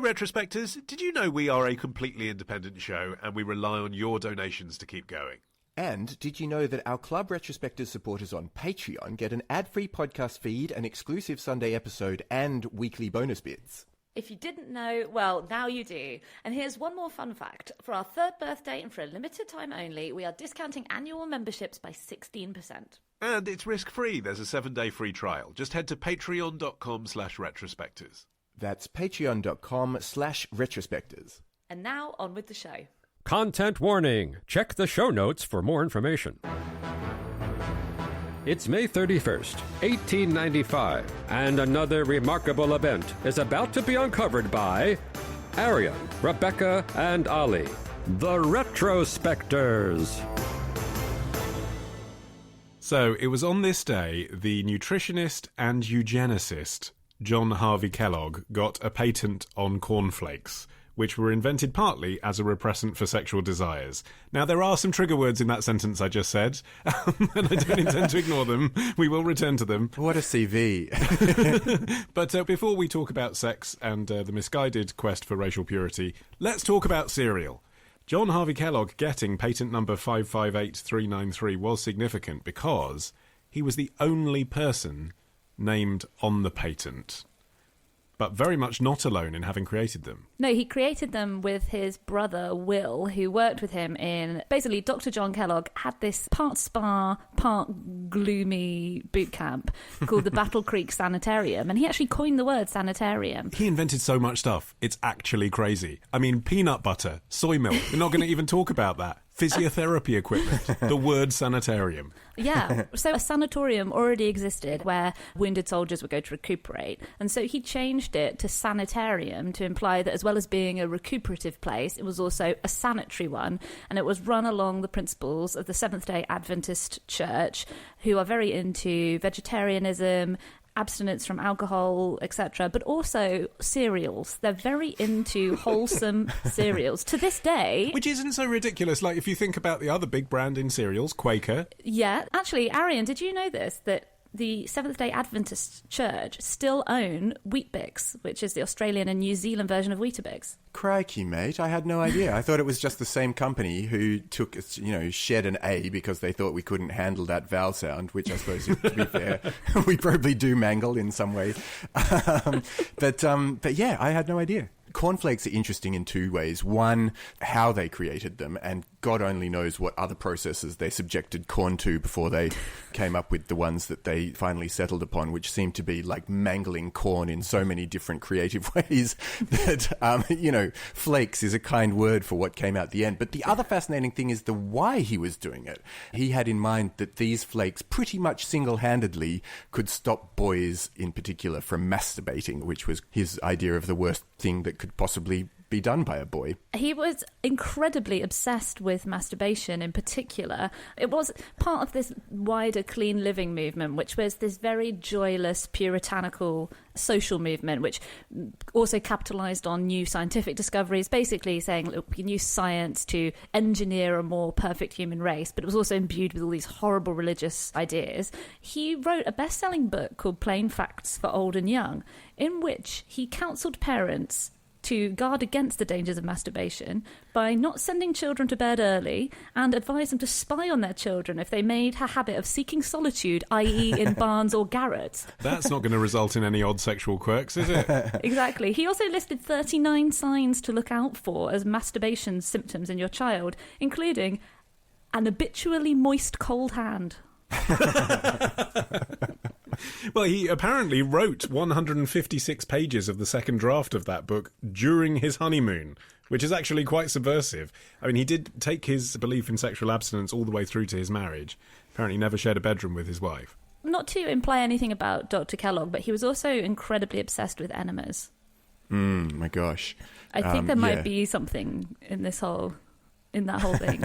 Retrospectors, did you know we are a completely independent show and we rely on your donations to keep going? And did you know that our Club Retrospectors supporters on Patreon get an ad-free podcast feed, an exclusive Sunday episode, and weekly bonus bits? If you didn't know, well, now you do. And here's one more fun fact. For our 3rd birthday and for a limited time only, we are discounting annual memberships by 16%. And it's risk-free. There's a 7-day free trial. Just head to patreon.com/retrospectors. That's patreon.com/retrospectors. And now, on with the show. Content warning. Check the show notes for more information. It's May 31st, 1895, and another remarkable event is about to be uncovered by Arion, Rebecca, and Olly, the Retrospectors. So, it was on this day the nutritionist and eugenicist John Harvey Kellogg got a patent on cornflakes, which were invented partly as a repressant for sexual desires. Now, there are some trigger words in that sentence I just said, and I don't intend to ignore them. We will return to them. What a CV. But before we talk about sex and the misguided quest for racial purity, let's talk about cereal. John Harvey Kellogg getting patent number 558393 was significant because he was the only person named on the patent, but very much not alone in having created them. No, he created them with his brother, Will, who worked with him in... Basically, Dr. John Kellogg had this part spa, part gloomy boot camp called the Battle Creek Sanitarium, and he actually coined the word sanitarium. He invented so much stuff, it's actually crazy. I mean, peanut butter, soy milk, we're not going to even talk about that. Physiotherapy equipment, the word sanitarium. Yeah, so a sanatorium already existed where wounded soldiers would go to recuperate. And so he changed it to sanitarium to imply that as well as being a recuperative place, it was also a sanitary one. And it was run along the principles of the Seventh Day Adventist Church, who are very into vegetarianism, abstinence from alcohol, etc., but also cereals. They're very into wholesome cereals to this day. Which isn't so ridiculous. Like, if you think about the other big brand in cereals, Quaker. Yeah. Actually, Arion, did you know this? That the Seventh-day Adventist Church still own Weet-Bix, which is the Australian and New Zealand version of Weetabix. Crikey, mate. I had no idea. I thought it was just the same company who took, shed an A because they thought we couldn't handle that vowel sound, which I suppose, to be fair, we probably do mangle in some way. But yeah, I had no idea. Cornflakes are interesting in two ways. One, how they created them, and God only knows what other processes they subjected corn to before they came up with the ones that they finally settled upon, which seemed to be like mangling corn in so many different creative ways that, flakes is a kind word for what came out the end. But the other fascinating thing is the why he was doing it. He had in mind that these flakes pretty much single-handedly could stop boys in particular from masturbating, which was his idea of the worst thing that could possibly be done by a boy. He was incredibly obsessed with masturbation in particular. It was part of this wider clean living movement, which was this very joyless, puritanical social movement, which also capitalized on new scientific discoveries, basically saying, look, we can use science to engineer a more perfect human race, but it was also imbued with all these horrible religious ideas. He wrote a best-selling book called Plain Facts for Old and Young, in which he counseled parents to guard against the dangers of masturbation by not sending children to bed early and advise them to spy on their children if they made a habit of seeking solitude, i.e. in barns or garrets. That's not going to result in any odd sexual quirks, is it? Exactly. He also listed 39 signs to look out for as masturbation symptoms in your child, including an habitually moist cold hand. Well, he apparently wrote 156 pages of the second draft of that book during his honeymoon, which is actually quite subversive. I mean, he did take his belief in sexual abstinence all the way through to his marriage. Apparently never shared a bedroom with his wife. Not to imply anything about Dr. Kellogg, but he was also incredibly obsessed with enemas. My gosh. I think there might be something in this whole in that whole thing.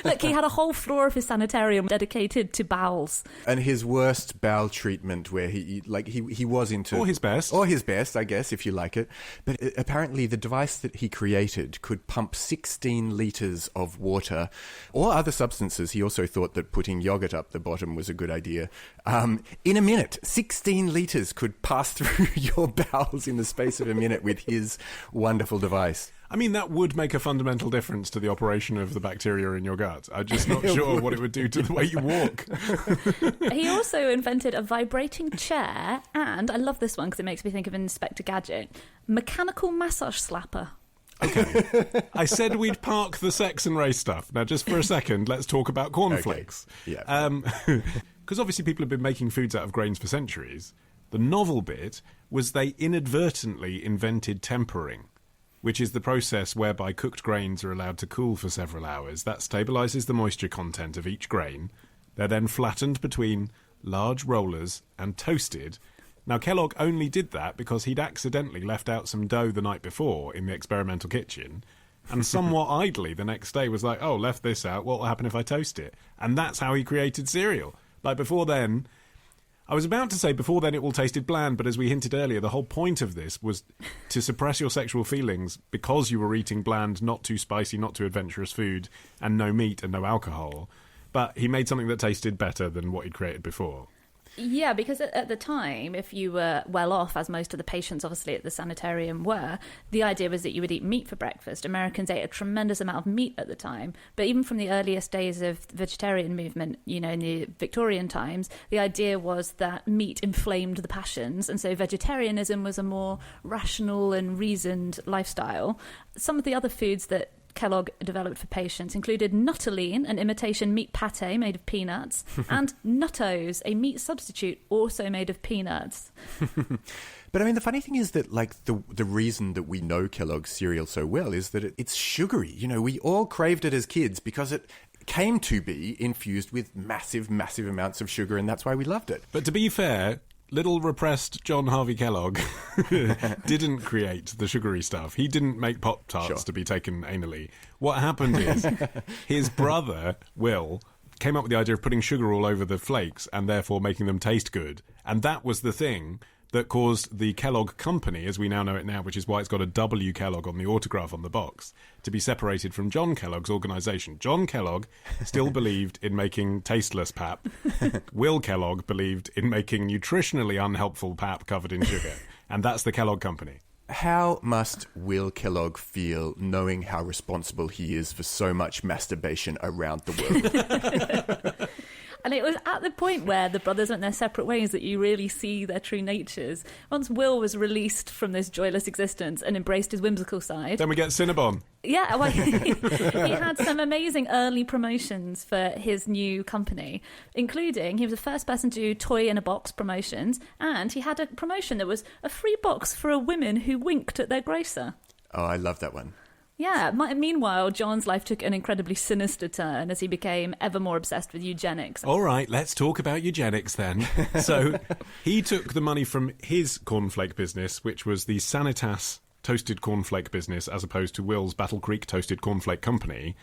Look, he had a whole floor of his sanitarium dedicated to bowels. And his worst bowel treatment, where he was into... Or his best. Or his best, I guess, if you like it. But apparently the device that he created could pump 16 litres of water or other substances. He also thought that putting yoghurt up the bottom was a good idea. In a minute, 16 litres could pass through your bowels in the space of a minute with his wonderful device. I mean, that would make a fundamental difference to the operation of the bacteria in your gut. I'm just not sure what it would do to the way you walk. He also invented a vibrating chair and, I love this one because it makes me think of Inspector Gadget, mechanical massage slapper. Okay. I said we'd park the sex and race stuff. Now, just for a second, let's talk about cornflakes. Okay. Yeah. Because obviously people have been making foods out of grains for centuries. The novel bit was they inadvertently invented tempering, which is the process whereby cooked grains are allowed to cool for several hours. That stabilises the moisture content of each grain. They're then flattened between large rollers and toasted. Now, Kellogg only did that because he'd accidentally left out some dough the night before in the experimental kitchen, and somewhat idly the next day was like, oh, left this out, what will happen if I toast it? And that's how he created cereal. Like, before then... I was about to say before then it all tasted bland, but as we hinted earlier, the whole point of this was to suppress your sexual feelings because you were eating bland, not too spicy, not too adventurous food, and no meat and no alcohol. But he made something that tasted better than what he'd created before. Yeah, because at the time, if you were well off, as most of the patients obviously at the sanitarium were, the idea was that you would eat meat for breakfast. Americans ate a tremendous amount of meat at the time. But even from the earliest days of the vegetarian movement, you know, in the Victorian times, the idea was that meat inflamed the passions. And so vegetarianism was a more rational and reasoned lifestyle. Some of the other foods that Kellogg developed for patients included Nuttolene, an imitation meat pate made of peanuts, and Nuttos, a meat substitute also made of peanuts. But I mean, the funny thing is that, like, the reason that we know Kellogg's cereal so well is that it's sugary. You know, we all craved it as kids because it came to be infused with massive, massive amounts of sugar, and that's why we loved it. But to be fair, little repressed John Harvey Kellogg didn't create the sugary stuff. He didn't make Pop-Tarts to be taken anally. What happened is his brother, Will, came up with the idea of putting sugar all over the flakes and therefore making them taste good. And that was the thing that caused the Kellogg Company, as we now know it now, which is why it's got a W. Kellogg on the autograph on the box, to be separated from John Kellogg's organisation. John Kellogg still believed in making tasteless pap. Will Kellogg believed in making nutritionally unhelpful pap covered in sugar. And that's the Kellogg Company. How must Will Kellogg feel knowing how responsible he is for so much masturbation around the world? And it was at the point where the brothers went their separate ways that you really see their true natures. Once Will was released from this joyless existence and embraced his whimsical side... Then we get Cinnabon. Yeah, well, he had some amazing early promotions for his new company, including he was the first person to do toy-in-a-box promotions, and he had a promotion that was a free box for women who winked at their grocer. Oh, I love that one. Yeah, meanwhile, John's life took an incredibly sinister turn as he became ever more obsessed with eugenics. All right, let's talk about eugenics then. So he took the money from his cornflake business, which was the Sanitas toasted cornflake business, as opposed to Will's Battle Creek toasted cornflake company,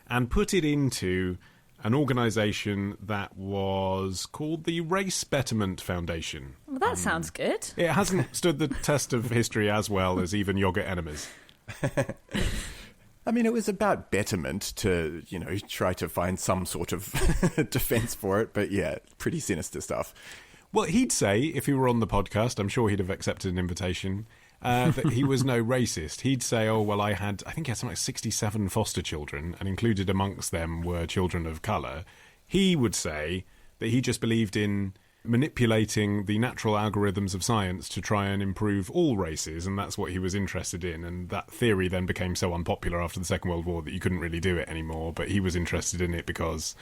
and put it into an organisation that was called the Race Betterment Foundation. Well, that sounds good. It hasn't stood the test of history as well as even yogurt enemas. I mean, it was about betterment to, you know, try to find some sort of defence for it. But yeah, pretty sinister stuff. Well, he'd say, if he were on the podcast, I'm sure he'd have accepted an invitation, that he was no racist. He'd say, oh, well, I think he had something like 67 foster children, and included amongst them were children of colour. He would say that he just believed in manipulating the natural algorithms of science to try and improve all races, and that's what he was interested in. And that theory then became so unpopular after the Second World War that you couldn't really do it anymore, but he was interested in it because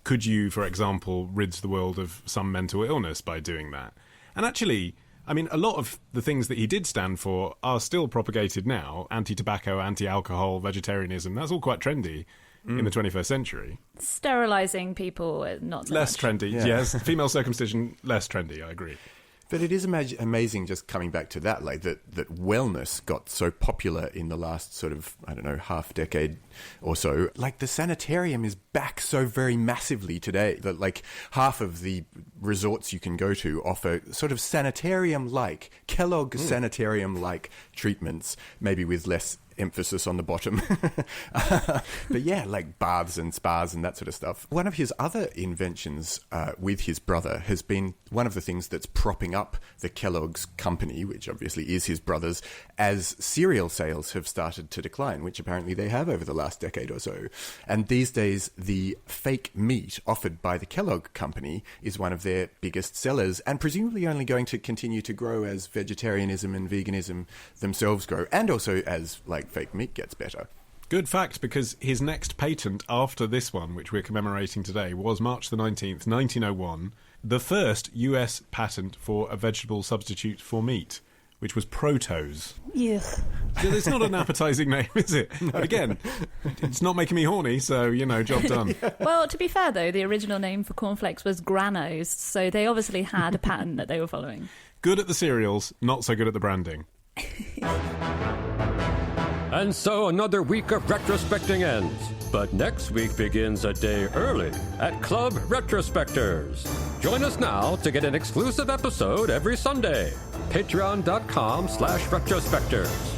could you, for example, rid the world of some mental illness by doing that? And actually, I mean, a lot of the things that he did stand for are still propagated now. Anti-tobacco, anti-alcohol, vegetarianism, that's all quite trendy in the 21st century. Sterilising people, not so less much. trendy, yes. Female circumcision, less trendy, I agree. But it is amazing just coming back to that, like that wellness got so popular in the last sort of, I don't know, half decade or so. Like the Sanitarium is back so very massively today that like half of the resorts you can go to offer sort of Sanitarium-like, Kellogg Sanitarium-like treatments, maybe with less emphasis on the bottom. But yeah, like baths and spas and that sort of stuff. One of his other inventions with his brother has been one of the things that's propping up the Kellogg's company, which obviously is his brother's, as cereal sales have started to decline, which apparently they have over the last decade or so. And these days, the fake meat offered by the Kellogg company is one of their biggest sellers, and presumably only going to continue to grow as vegetarianism and veganism themselves grow, and also as like fake meat gets better. Good fact, because his next patent after this one, which we're commemorating today, was March the 19th, 1901, the first US patent for a vegetable substitute for meat, which was Protose. Yeah. It's not an appetising name, is it? But again, it's not making me horny, so, job done. Well, to be fair, though, the original name for cornflakes was Granos, so they obviously had a patent that they were following. Good at the cereals, not so good at the branding. And so another week of retrospecting ends. But next week begins a day early at Club Retrospectors. Join us now to get an exclusive episode every Sunday. Patreon.com/retrospectors.